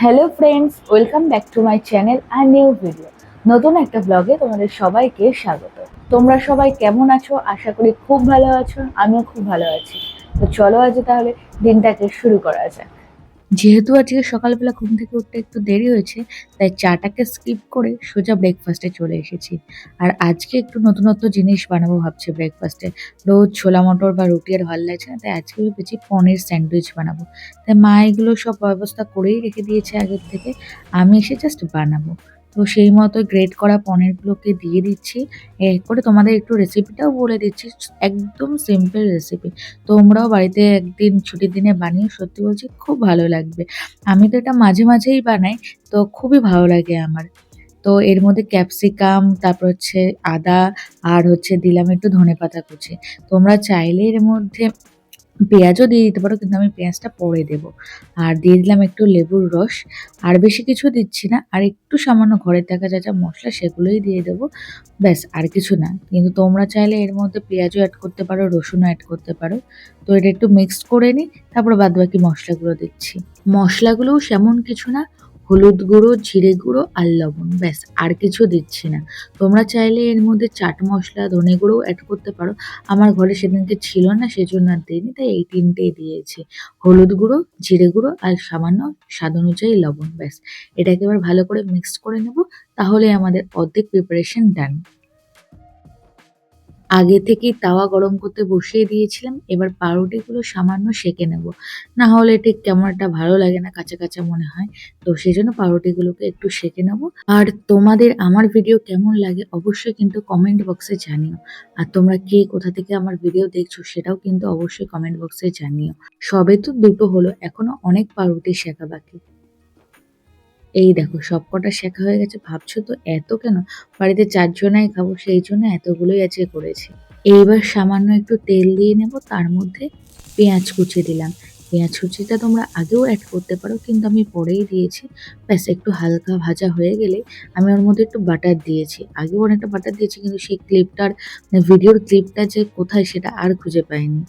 Hello friends, welcome back to my channel আর new video. নতুন একটা ব্লগে তোমাদের সবাইকে স্বাগত। তোমরা সবাই কেমন আছো? আশা করি খুব ভালো আছো, আমিও খুব ভালো আছি। তো চলো আজ তাহলে দিনটাকে শুরু করা যাক। যেহেতু আজকে সকালবেলা ঘুম থেকে উঠতে একটু দেরি হয়েছে, তাই চাটাকে স্কিপ করে সোজা ব্রেকফাস্টে চলে এসেছি। আর আজকে একটু নতুনত্ব জিনিস বানাবো ভাবছি ব্রেকফাস্টে। রোজ ছোলা মটর বা রুটি আর ভালো লাগছে না, তাই আজকে ভেবেছি পনির স্যান্ডউইচ বানাবো। তাই মা এগুলো সব ব্যবস্থা করেই রেখে দিয়েছে আগের থেকে, আমি এসে জাস্ট বানাবো। তো সেই মতো গ্রেট করা পনিরগুলোকে দিয়ে দিচ্ছি এক করে। তোমাদের একটু রেসিপিটাও বলে দিচ্ছি, একদম সিম্পল রেসিপি। তোমরাও বাড়িতে একদিন ছুটির দিনে বানিয়ে, সত্যি বলছি খুব ভালো লাগবে। আমি তো এটা মাঝে মাঝেই বানাই, তো খুবই ভালো লাগে আমার। তো এর মধ্যে ক্যাপসিকাম, তারপর হচ্ছে আদা, আর হচ্ছে দিলাম একটু ধনেপাতা কুচি। তোমরা চাইলে এর মধ্যে পেঁয়াজও দিয়ে দিতে পারো, কিন্তু আমি পেঁয়াজটা পরে দেবো। আর দিয়ে দিলাম একটু লেবুর রস। আর বেশি কিছু দিচ্ছি না, আর একটু সামান্য ঘরে থাকা যা যা মশলা সেগুলোই দিয়ে দেবো। ব্যাস, আর কিছু না। কিন্তু তোমরা চাইলে এর মধ্যে পেঁয়াজও অ্যাড করতে পারো, রসুনও অ্যাড করতে পারো। তো এটা একটু মিক্সড করে নিই, তারপর বাদ বাকি মশলাগুলো দিচ্ছি। মশলাগুলোও সেমন কিছু না, হলুদ গুঁড়ো, জিরে গুঁড়ো আর লবণ, ব্যাস, আর কিছু দিচ্ছি না। তোমরা চাইলে এর মধ্যে চাট মশলা, ধনে গুঁড়োও অ্যাড করতে পারো। আমার ঘরে সেদিনকে ছিল না, সেজন্য আর দিইনি, তাই এই তিনটেই দিয়েছি। হলুদ গুঁড়ো, জিরে গুঁড়ো আর সামান্য স্বাদ অনুযায়ী লবণ, ব্যাস। এটাকে এবার ভালো করে মিক্সড করে নেব, তাহলে আমাদের অর্ধেক প্রিপারেশন ডান। আগে থেকেই তাওয়া গরম করতে বসিয়ে দিয়েছিলাম, এবার পাউরুটিগুলো সামান্য সেঁকে নেব। না হলে ঠিক কেমন একটা ভালো লাগে না, কাঁচা কাঁচা মনে হয়। তো সেই জন্য পাউরুটিগুলোকে একটু সেঁকে নেব। আর তোমাদের আমার ভিডিও কেমন লাগে অবশ্যই কিন্তু কমেন্ট বক্সে জানিও। আর তোমরা কে কোথা থেকে আমার ভিডিও দেখছো সেটাও কিন্তু অবশ্যই কমেন্ট বক্সে জানিও। সবে তো দুটো হলো, এখনো অনেক পাউরুটি শেখা বাকি। এই দেখো সবকটা শেখা হয়ে গেছে। ভাবছো তো এত কেন? বাড়িতে ৪ জনাই খাবো, সেই জন্য এতগুলোই আজকে করেছি। এইবার সামান্য একটু তেল দিয়ে নেব, তার মধ্যে পেঁয়াজ কুচি দিলাম। পেঁয়াজ কুচিটা তোমরা আগেও অ্যাড করতে পারো, কিন্তু আমি পরেই দিয়েছি। ব্যাস, একটু হালকা ভাজা হয়ে গেলে আমি ওর মধ্যে একটু বাটার দিয়েছি। আগেও অনেকটা বাটার দিয়েছি, কিন্তু সেই ক্লিপটার ভিডিওর ক্লিপটা যে কোথায় সেটা আর খুঁজে পাইনি,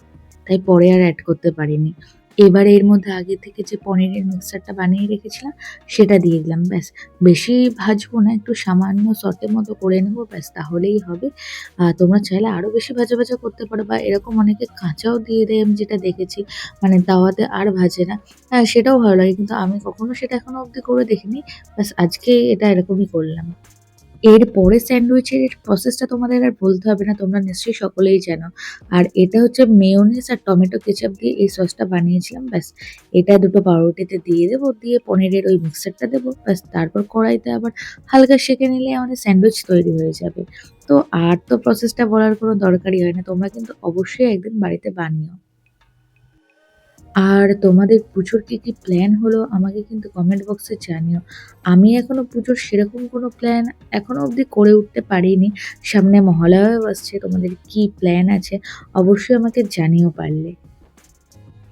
তাই পরে আর অ্যাড করতে পারিনি। এবারে এর মধ্যে আগে থেকে যে পনিরের মিক্সচারটা বানিয়ে রেখেছিলাম সেটা দিয়ে দিলাম। ব্যাস, বেশি ভাজবো না, একটু সামান্য সটের মতো করে নেবো, ব্যাস তাহলেই হবে। তোমরা চাইলে আরো বেশি ভাজা ভাজা করতে পারো, বা এরকম অনেকে কাঁচাও দিয়ে দেয়, আমি যেটা দেখেছি, মানে তাওয়াতে আর ভাজে না। হ্যাঁ, সেটাও ভালো লাগে, কিন্তু আমি কখনো সেটা এখনো অব্দি করে দেখিনি। ব্যাস আজকে এটা এরকমই করলাম। এরপরে স্যান্ডউইচের প্রসেসটা তোমাদের আর বলতে হবে না, তোমরা নিশ্চয়ই সকলেই জানো। আর এটা হচ্ছে মেয়োনিজ আর টমেটো কেচাপ দিয়ে এই সসটা বানিয়েছিলাম। ব্যাস, এটা দুটো পাউরুটিতে দিয়ে দেবো, দিয়ে পনিরের ওই মিক্সচারটা দেবো, ব্যাস তারপর কড়াইতে আবার হালকা সেঁকে নিলে আমাদের স্যান্ডউইচ তৈরি হয়ে যাবে। তো আর তো প্রসেসটা বলার কোনো দরকারই হয় না, তোমরা কিন্তু অবশ্যই একদিন বাড়িতে বানিও। আর তোমাদের পুজোর কি প্ল্যান হলো আমাকে কিন্তু কমেন্ট বক্সে জানিও। আমি এখনো পুজোর সেরকম কোনো প্ল্যান এখনো অবধি করে উঠতে পারিনি। সামনে মহালয়াও আসছে, তোমাদের কি প্ল্যান আছে অবশ্যই আমাকে জানিও পারলে।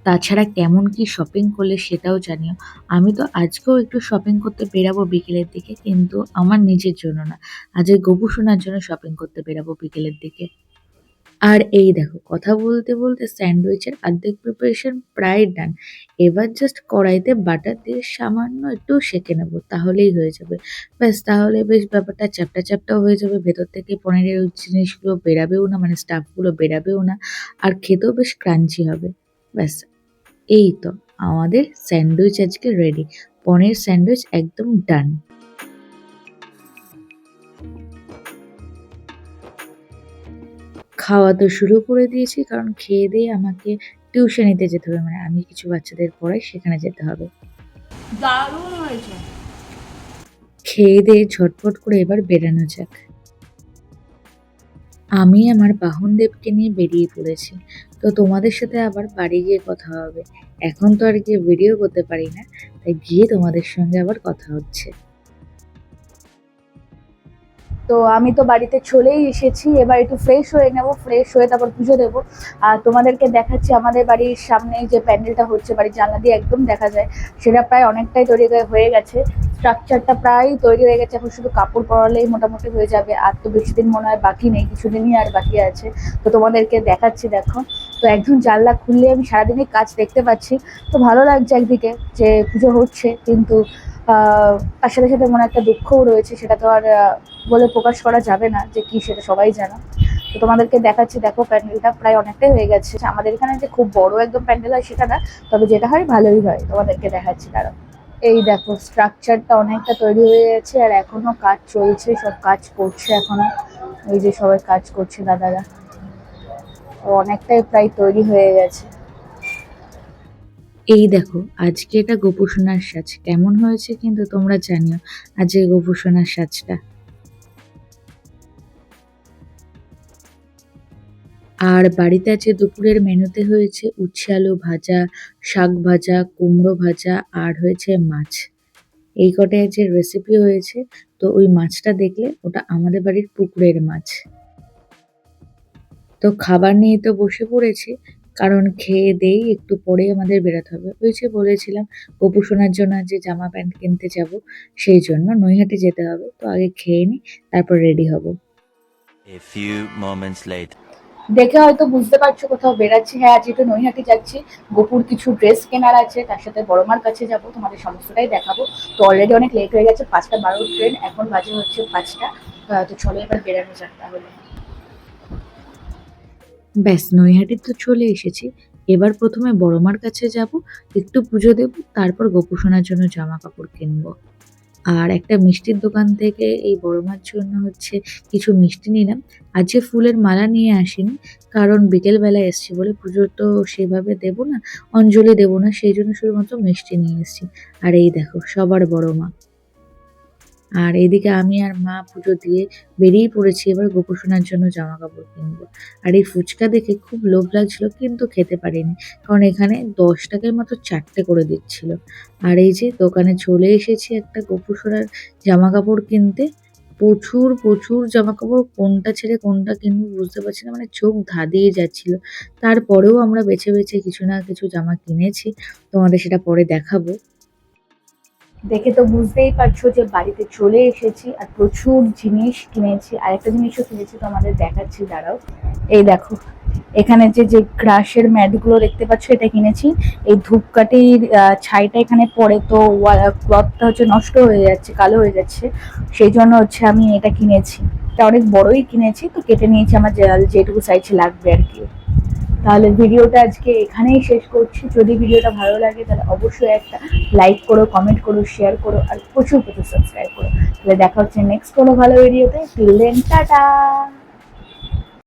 তাছাড়া কেমন কি শপিং করলে সেটাও জানিও। আমি তো আজকেও একটু শপিং করতে বেরাবো বিকেলের দিকে, কিন্তু আমার নিজের জন্য না, আজকে গপু সোনার জন্য শপিং করতে বেরাবো বিকেলের দিকে। আর এই দেখো কথা বলতে বলতে স্যান্ডউইচের অর্ধেক প্রিপারেশন প্রায় ডান। এবার জাস্ট কড়াইতে বাটার দিয়ে সামান্য একটু সেঁকে নেবো, তাহলেই হয়ে যাবে। ব্যাস, তাহলে বেশ ব্যাপারটা চ্যাপ্টা চ্যাপ্টাও হয়ে যাবে, ভেতর থেকে পনিরের ওই জিনিসগুলো বেরাবেও না, মানে স্টাফগুলো বেরাবেও না। আর খেতেও বেশ ক্রাঞ্চি হবে। ব্যাস, এই তো আমাদের স্যান্ডউইচ আজকে রেডি। পনির স্যান্ডউইচ একদম ডান। খাওয়া তো শুরু করে দিয়েছি, কারণ খেয়ে দিয়ে আমাকে টিউশনিতে যেতে হবে, মানে আমি কিছু বাচ্চাদের পড়াই, সেখানে যেতে হবে। দারুণ হয়েছে। খেয়ে দিয়ে ঝটপট করে এবার বেরানো যাক। আমি আমার বাহনদেবকে নিয়ে বেরিয়ে পড়েছি। তো তোমাদের সাথে আবার বাড়ি গিয়ে কথা হবে। এখন তো আর গিয়ে ভিডিও করতে পারি না, তাই গিয়ে তোমাদের সঙ্গে আবার কথা হচ্ছে। তো আমি তো বাড়িতে চলেই এসেছি, এবার একটু ফ্রেশ হয়ে নেব, ফ্রেশ হয়ে তারপর পুজো দেবো। আর তোমাদেরকে দেখাচ্ছি আমাদের বাড়ির সামনে যে প্যান্ডেলটা হচ্ছে, বাড়ির জানলা দিয়ে একদম দেখা যায়। সেটা প্রায় অনেকটাই তৈরি হয়ে গেছে, স্ট্রাকচারটা প্রায় তৈরি হয়ে গেছে। এখন শুধু কাপড় পরালেই মোটামুটি হয়ে যাবে, আর তো বেশি দিন মনে হয় বাকি নেই, কিছুদিনই আর বাকি আছে। তো তোমাদেরকে দেখাচ্ছি, দেখো তো একদম জানলা খুললে আমি সারাদিনের কাজ দেখতে পাচ্ছি। তো ভালো লাগছে একদিকে যে পুজো হচ্ছে, কিন্তু তার সাথে সাথে মনে একটা দুঃখও রয়েছে, সেটা তো আর বলে প্রকাশ করা যাবে না যে কি, সেটা সবাই জানো। তো তোমাদেরকে দেখাচ্ছি, দেখো প্যান্ডেলটা প্রায় অনেকটাই হয়ে গেছে। আমাদের এখানে যে খুব বড় একদম প্যান্ডেল হয় সেটা না, তবে যেটা হয় ভালোই হয়, তোমাদেরকে দেখাচ্ছি তারা। এই দেখো স্ট্রাকচারটা অনেকটা তৈরি হয়ে গেছে, আর এখনো কাজ চলছে, সব কাজ করছে এখনো। ওই যে সবাই কাজ করছে দাদারা, তো অনেকটাই প্রায় তৈরি হয়ে গেছে। এই দেখো আজকে এটা গোপুসোনার সাজ কেমন হয়েছে কিন্তু তোমরা জানিও আজকে গোপুসোনার সাজটা। আর বাড়িতে আজকে দুপুরের মেনুতে হয়েছে উচ্ছে আলু ভাজা, শাক ভাজা, কুমড়ো ভাজা, আর হয়েছে মাছ। এই কটাই যে রেসিপি হয়েছে। তো ওই মাছটা দেখলে ওটা আমাদের বাড়ির পুকুরের মাছ। তো খাবার নিয়ে তো বসে পড়েছি, কারণ খেয়ে দেই একটু পরেই আমাদের বেরোতে হবে। ওই যে বলেছিলাম গপু সোনার জন্য যে জামা প্যান্ট কিনতে যাব, সেই জন্য নৈহাটি যেতে হবে। তো আগে খেয়ে নিই, তারপর রেডি হব। A few moments later. দেখে হয়তো বুঝতে পারছো কোথাও বেরাচ্ছি। হ্যাঁ, আজ একটু নৈহাটি যাচ্ছি, গোপুর কিছু ড্রেস কেনার আছে, তার সাথে বড় মার কাছে যাব, তোমাদের সমস্তটাই দেখাবো। তো অলরেডি অনেক লেট হয়ে গেছে, 5:12 ট্রেন, এখন বাজে হচ্ছে 5টা। তো চলো এবার বেরানো যাক তাহলে। ব্যাস নৈহাটি তো চলে এসেছি। এবার প্রথমে বড় মার কাছে যাব, একটু পুজো দেব, তারপর গোপু সোনার জন্য জামা কাপড় কিনবো। আর একটা মিষ্টির দোকান থেকে এই বড় মার জন্য হচ্ছে কিছু মিষ্টি নিলাম। আজকে ফুলের মালা নিয়ে আসিনি, কারণ বিকেল বেলা এসছি বলে পুজো তো সেভাবে দেবো না, অঞ্জলি দেবো না, সেই জন্য শুধুমাত্র মিষ্টি নিয়ে এসছি। আর এই দেখো সবার বড় মা। আর এদিকে আমি আর মা পুজো দিয়ে বেরিয়ে পড়েছি এবার গোপু সোনার জন্য জামা কাপড় কিনবো। আর এই ফুচকা দেখে খুব লোভ লাগছিল, কিন্তু খেতে পারিনি, কারণ এখানে 10 টাকায় মাত্র 4টে করে দিচ্ছিল। আর এই যে দোকানে চলে এসেছি একটা গোপু সোনার জামা কাপড় কিনতে। প্রচুর প্রচুর জামা কাপড়, কোনটা ছেড়ে কোনটা কিনবো বুঝতে পারছি না, মানে চোখ ধাঁধিয়ে যাচ্ছিল। তারপরেও আমরা বেছে বেছে কিছু না কিছু জামা কিনেছি, তোমাদের সেটা পরে দেখাবো। দেখে তো বুঝতেই পারছো যে বাড়িতে চলে এসেছি, আর প্রচুর জিনিস কিনেছি। আর একটা জিনিসও কিনেছি, তোমাদের দেখাচ্ছি, দাঁড়াও। এই দেখো এখানে যে গ্রাসের ম্যাট গুলো দেখতে পাচ্ছ, এটা কিনেছি। এই ধূপকাঠির ছাইটা এখানে পড়ে, তো ক্লথটা হচ্ছে নষ্ট হয়ে যাচ্ছে, কালো হয়ে যাচ্ছে, সেই জন্য হচ্ছে আমি এটা কিনেছি। এটা অনেক বড়ই কিনেছি, তো কেটে নিয়েছি আমার যেটুকু সাইজ লাগবে আর কি। তাহলে ভিডিওটা আজকে এখানেই শেষ করছি। যদি ভিডিওটা ভালো লাগে তাহলে অবশ্যই একটা লাইক করো, কমেন্ট করো, শেয়ার করো, আর প্রচুর প্রচুর সাবস্ক্রাইব করো। তাহলে দেখা হচ্ছে নেক্সট কোনো ভালো ভিডিওতে। Till then tata.